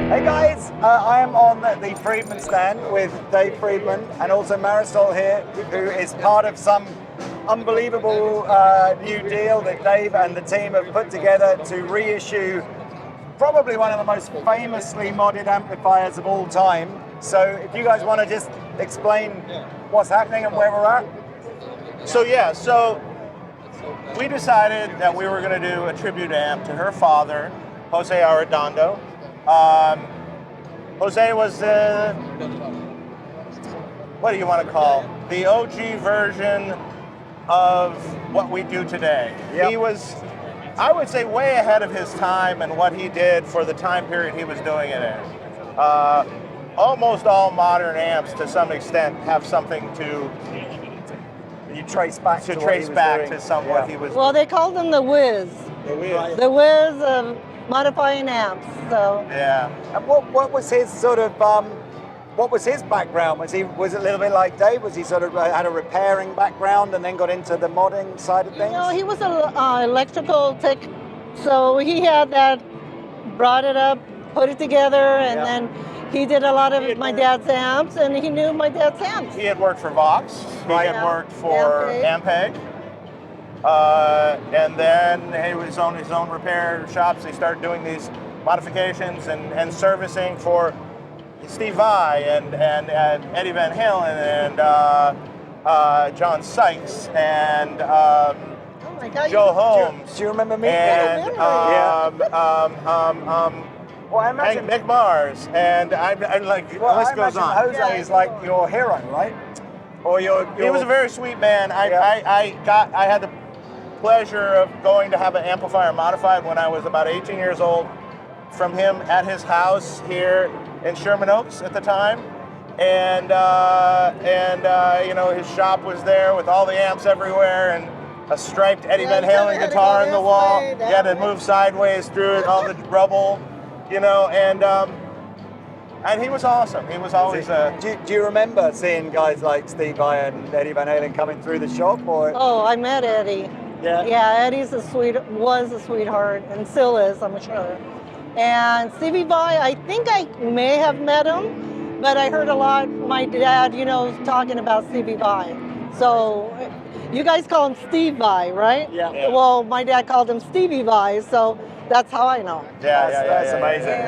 Hey guys, I am on the Friedman stand with Dave Friedman and also Marisol here, who is part of some unbelievable new deal that Dave and the team have put together to reissue probably one of the most famously modded amplifiers of all time. So if you guys want to just explain what's happening and where we're at. So we decided that we were going to do a tribute amp to her father, Jose Arredondo. Jose was what do you want to call the OG version of what we do today. Yep. He was, I would say, way ahead of his time and what he did for the time period he was doing it in. Almost all modern amps, to some extent, have something to trace back to what he was. Well, they called him the Whiz. The Whiz. The Whiz of modifying amps. So yeah. And what was his sort of what was his background? Was it a little bit like Dave? Was he sort of had a repairing background and then got into the modding side of things? No, he was an electrical tech, so he had that, brought it up, put it together, and then he did a lot of my dad's amps, and he knew my dad's amps. He had worked for Vox. He had worked for Ampeg. And then he was on his own repair shops. He started doing these modifications and servicing for Steve Vai and Eddie Van Halen and John Sykes and Joe Holmes. Do you remember me? And well, I imagine Mick Mars, and I like the list goes on. Jose is like your hero, right? Or your He was a very sweet man. I had the pleasure of going to have an amplifier modified when I was about 18 years old from him at his house here in Sherman Oaks at the time, and you know, his shop was there with all the amps everywhere and a striped Eddie Van Halen guitar in the wall. You had to move sideways through it, all the rubble, you know, and he was awesome. He was always Do you remember seeing guys like Steve Vai and Eddie Van Halen coming through the shop? Or? Oh, I met Eddie. Yeah, Eddie's was a sweetheart, and still is, I'm sure. And Stevie Vai, I think I may have met him, but I heard a lot, my dad, you know, talking about Stevie Vai. So you guys call him Steve Vai, right? Yeah. Well, my dad called him Stevie Vai, so that's how I know. That's amazing.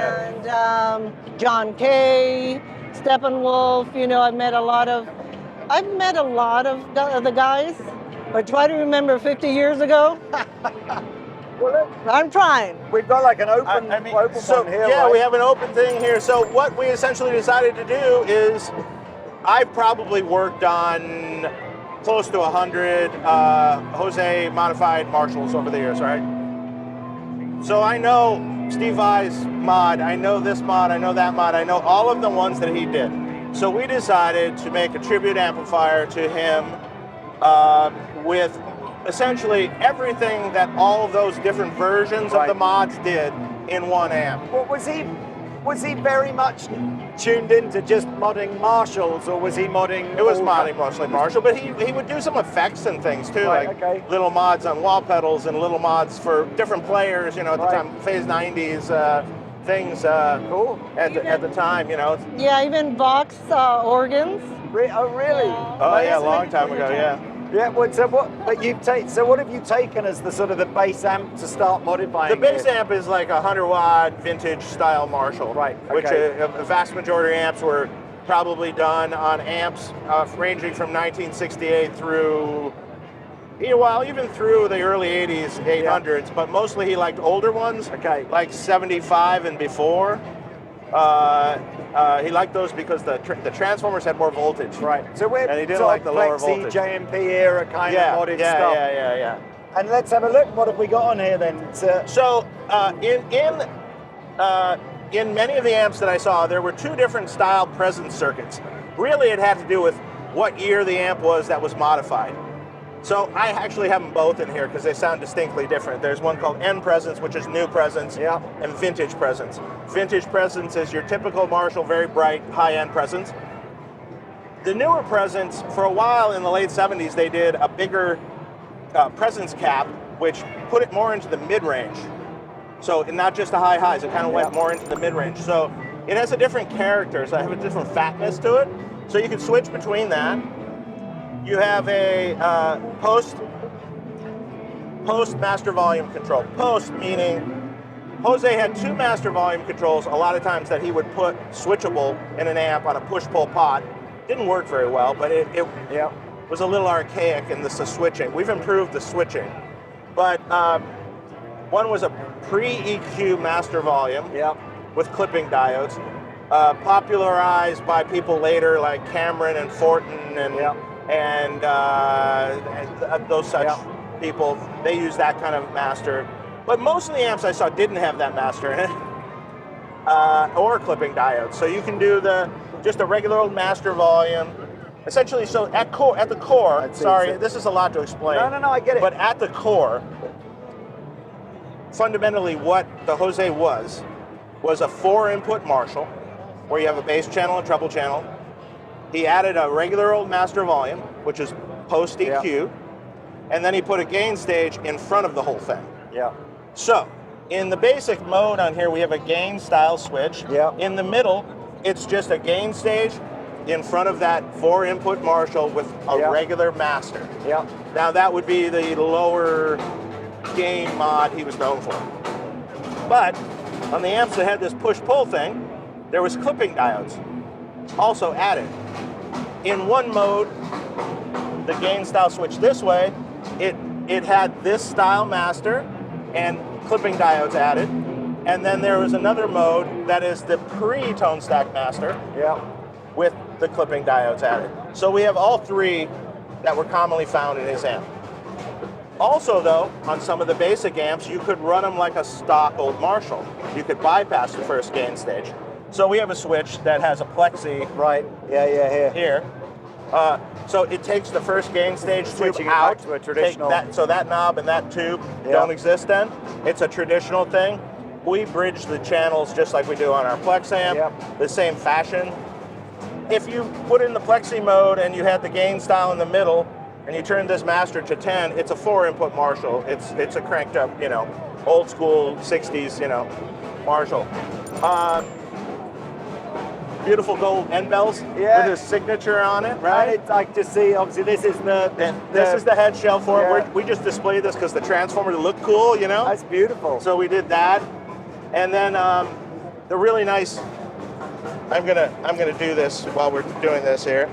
And John Kay, Steppenwolf, you know, I've met a lot of the guys, but try to remember 50 years ago. Well, I'm trying. We've got like an open one here. Yeah, right? we have an open thing here. So what we essentially decided to do is, I've probably worked on close to 100 Jose modified Marshalls over the years, right? So I know Steve Vai's mod, I know this mod, I know that mod, I know all of the ones that he did. So we decided to make a tribute amplifier to him with essentially everything that all of those different versions of the mods did in one amp. Well, was he very much tuned into just modding Marshalls, or was he modding? It was modding mostly Marshall, but he would do some effects and things too, little mods on wall pedals and little mods for different players, you know, at the time, Phase 90s things. Cool. At the time, you know. Yeah, even Vox organs. Oh, really? Oh, yeah, a long time ago, yeah. Yeah. Well, so what have you taken as the sort of the bass amp to start modifying? The bass amp is like a 100-watt vintage style Marshall, right? Which a vast majority of amps were probably done on amps ranging from 1968 through, even through the early 80s, 800s. But mostly he liked older ones, like 75 and before. He liked those because the transformers had more voltage. Right. So we're and he didn't like the lower voltage. JMP era kind of modded stuff. Yeah. And let's have a look. What have we got on here then? So in many of the amps that I saw, there were two different style presence circuits. Really, it had to do with what year the amp was that was modified. So I actually have them both in here because they sound distinctly different. There's one called N presence, which is new presence, and vintage presence. Vintage presence is your typical Marshall, very bright, high-end presence. The newer presence, for a while in the late 70s, they did a bigger presence cap, which put it more into the mid-range. So not just the high highs, it kind of went more into the mid-range. So it has a different character, so I have a different fatness to it. So you can switch between that. You have a post master volume control. Post meaning Jose had 2 master volume controls a lot of times that he would put switchable in an amp on a push-pull pot. Didn't work very well, but it was a little archaic in the switching. We've improved the switching. But one was a pre-EQ master volume with clipping diodes, popularized by people later like Cameron and Fortin and those such people. They use that kind of master. But most of the amps I saw didn't have that master in it, or clipping diodes. So you can do just a regular old master volume. Essentially, so at the core, sorry, this is a lot to explain. No, I get it. But at the core, fundamentally what the Jose was a 4-input Marshall, where you have a bass channel and treble channel. He added a regular old master volume, which is post EQ, and then he put a gain stage in front of the whole thing. Yeah. So, in the basic mode on here, we have a gain style switch. Yeah. In the middle, it's just a gain stage in front of that 4-input Marshall with a regular master. Yeah. Now that would be the lower gain mod he was known for. But on the amps that had this push-pull thing, there was clipping diodes also added. In one mode, the gain style switch this way, it had this style master and clipping diodes added. And then there was another mode that is the pre-tone stack master with the clipping diodes added. So we have all 3 that were commonly found in his amp. Also though, on some of the basic amps, you could run them like a stock old Marshall. You could bypass the first gain stage. So we have a switch that has a plexi here. So it takes the first gain stage tube out to a traditional. So that knob and that tube don't exist then. It's a traditional thing. We bridge the channels just like we do on our Plex amp, the same fashion. If you put in the plexi mode and you had the gain style in the middle and you turn this master to 10, it's a 4-input Marshall. It's a cranked up, old school 60s, Marshall. Beautiful gold end bells with his signature on it, right? I just see, obviously, this is this is the head shell for it. We just displayed this because the transformer looked cool, That's beautiful. So we did that, and then the really nice. I'm gonna do this while we're doing this here,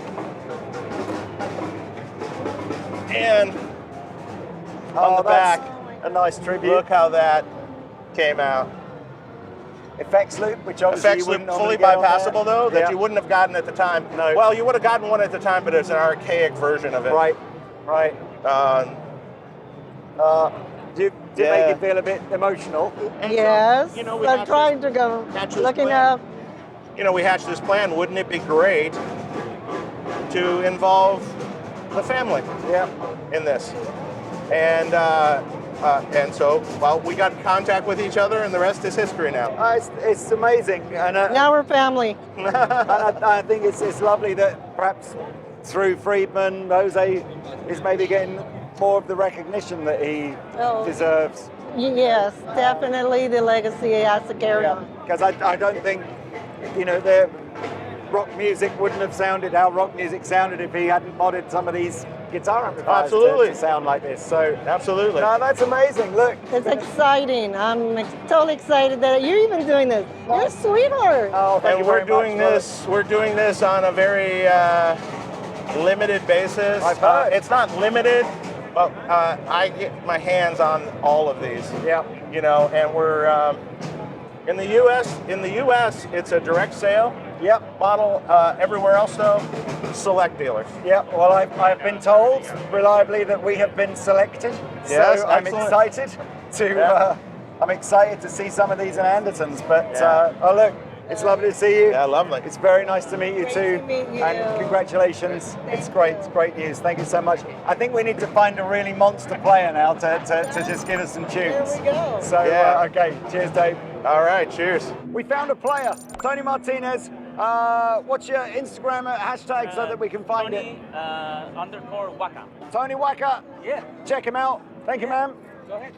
and on the back, a nice tribute. Look how that came out. Effects loop, which obviously effects loop fully bypassable though, that you wouldn't have gotten at the time. No. Well, you would have gotten one at the time, but it's an archaic version of it. Right. Do you make it feel a bit emotional? Yes. So, I'm trying to go looking up. We hatched this plan. Wouldn't it be great to involve the family in this? And so, well, we got in contact with each other, and the rest is history now. It's amazing. And, now we're family. I think it's lovely that perhaps through Friedman, Jose is maybe getting more of the recognition that he deserves. Yes, definitely the legacy has to carry on. Because I don't think, the rock music wouldn't have sounded how rock music sounded if he hadn't modded some of these guitar amplifiers to sound like this. So absolutely. No, that's amazing. Look, it's exciting. I'm totally excited that you're even doing this. You're a sweetheart. Oh, thank you very much. We're doing this on a very limited basis. I've heard. It's not limited, but I get my hands on all of these. Yeah. And we're in the U.S. In the U.S., it's a direct sale. Yep. Model. Everywhere else, though, select dealers. Yep. Well, I've been told reliably that we have been selected. Yes, so I'm excited to. I'm excited to see some of these in Andertons. But look, it's lovely to see you. Yeah, lovely. It's very nice to meet you too. To meet you. And congratulations. It's great. It's great news. Thank you so much. I think we need to find a really monster player now to just give us some tunes. There we go. So okay. Cheers, Dave. All right. Cheers. We found a player, Tony Martinez. What's your Instagram hashtag so that we can find Tony, _ Waka. it? Tony Waka. Yeah. Check him out. Thank you, ma'am. Go ahead.